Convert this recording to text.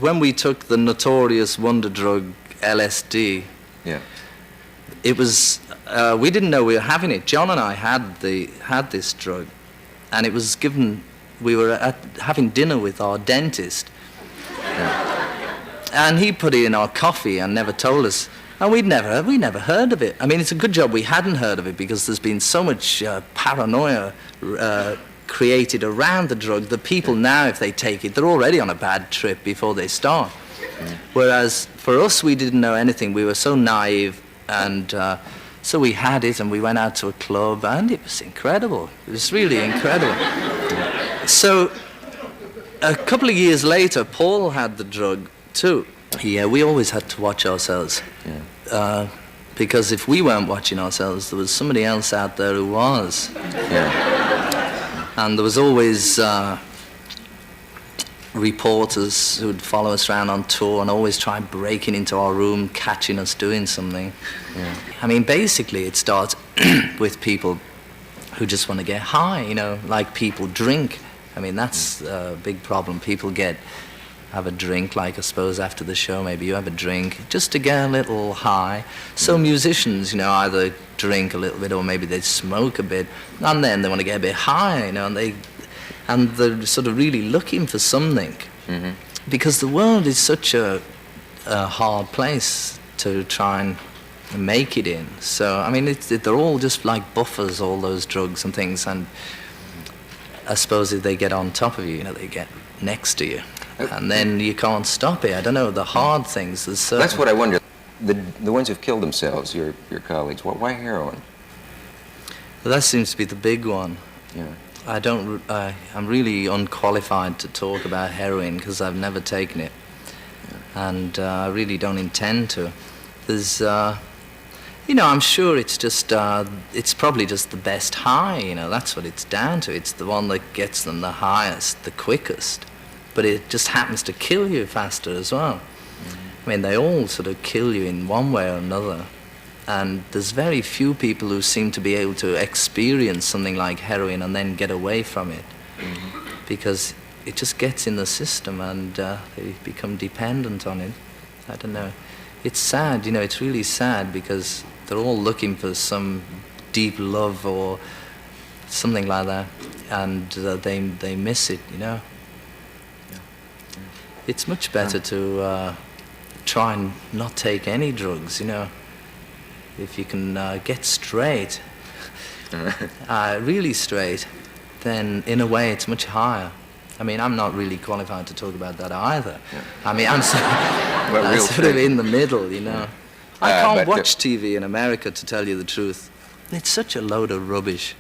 when we took the notorious wonder drug LSD, Yeah. it was we didn't know we were having it. John and I had this drug, and it was given. We were having dinner with our dentist, and he put it in our coffee and never told us. And we never heard of it. I mean, it's a good job we hadn't heard of it, because there's been so much paranoia created around the drug that people now, if they take it, they're already on a bad trip before they start. Whereas for us, we didn't know anything. We were so naive, and so we had it, and we went out to a club, and it was incredible. It was really incredible. So a couple of years later, Paul had the drug too. Yeah, we always had to watch ourselves. Yeah. Because if we weren't watching ourselves, there was somebody else out there who was. Yeah. And there was always reporters who would follow us around on tour and always try breaking into our room, catching us doing something. Yeah. I mean, basically it starts with people who just want to get high, you know, like people drink. I mean, that's a big problem. People have a drink, like I suppose after the show maybe you have a drink just to get a little high. So musicians, you know, either drink a little bit or maybe they smoke a bit, and then they want to get a bit high, you know, and they're sort of really looking for something. Mm-hmm. Because the world is such a hard place to try and make it in. So I mean, they're all just like buffers, all those drugs and things, and I suppose if they get on top of you, you know, they get next to you. And then you can't stop it. I don't know, the hard things. That's what I wonder. The ones who've killed themselves, your colleagues, why heroin? Well, that seems to be the big one. Yeah. I'm really unqualified to talk about heroin because I've never taken it. Yeah. And I really don't intend to. There's, you know, I'm sure it's just, it's probably just the best high, you know, that's what it's down to. It's the one that gets them the highest, the quickest. But it just happens to kill you faster as well. Mm-hmm. I mean, they all sort of kill you in one way or another. And there's very few people who seem to be able to experience something like heroin and then get away from it. Mm-hmm. Because it just gets in the system and they become dependent on it. I don't know. It's sad, you know, it's really sad because they're all looking for some deep love or something like that. And they miss it, you know. It's much better to try and not take any drugs, you know. If you can get straight, really straight, then in a way it's much higher. I mean, I'm not really qualified to talk about that either. Yeah. I mean, I'm sort of in the middle, you know. I can't watch TV in America, to tell you the truth. It's such a load of rubbish.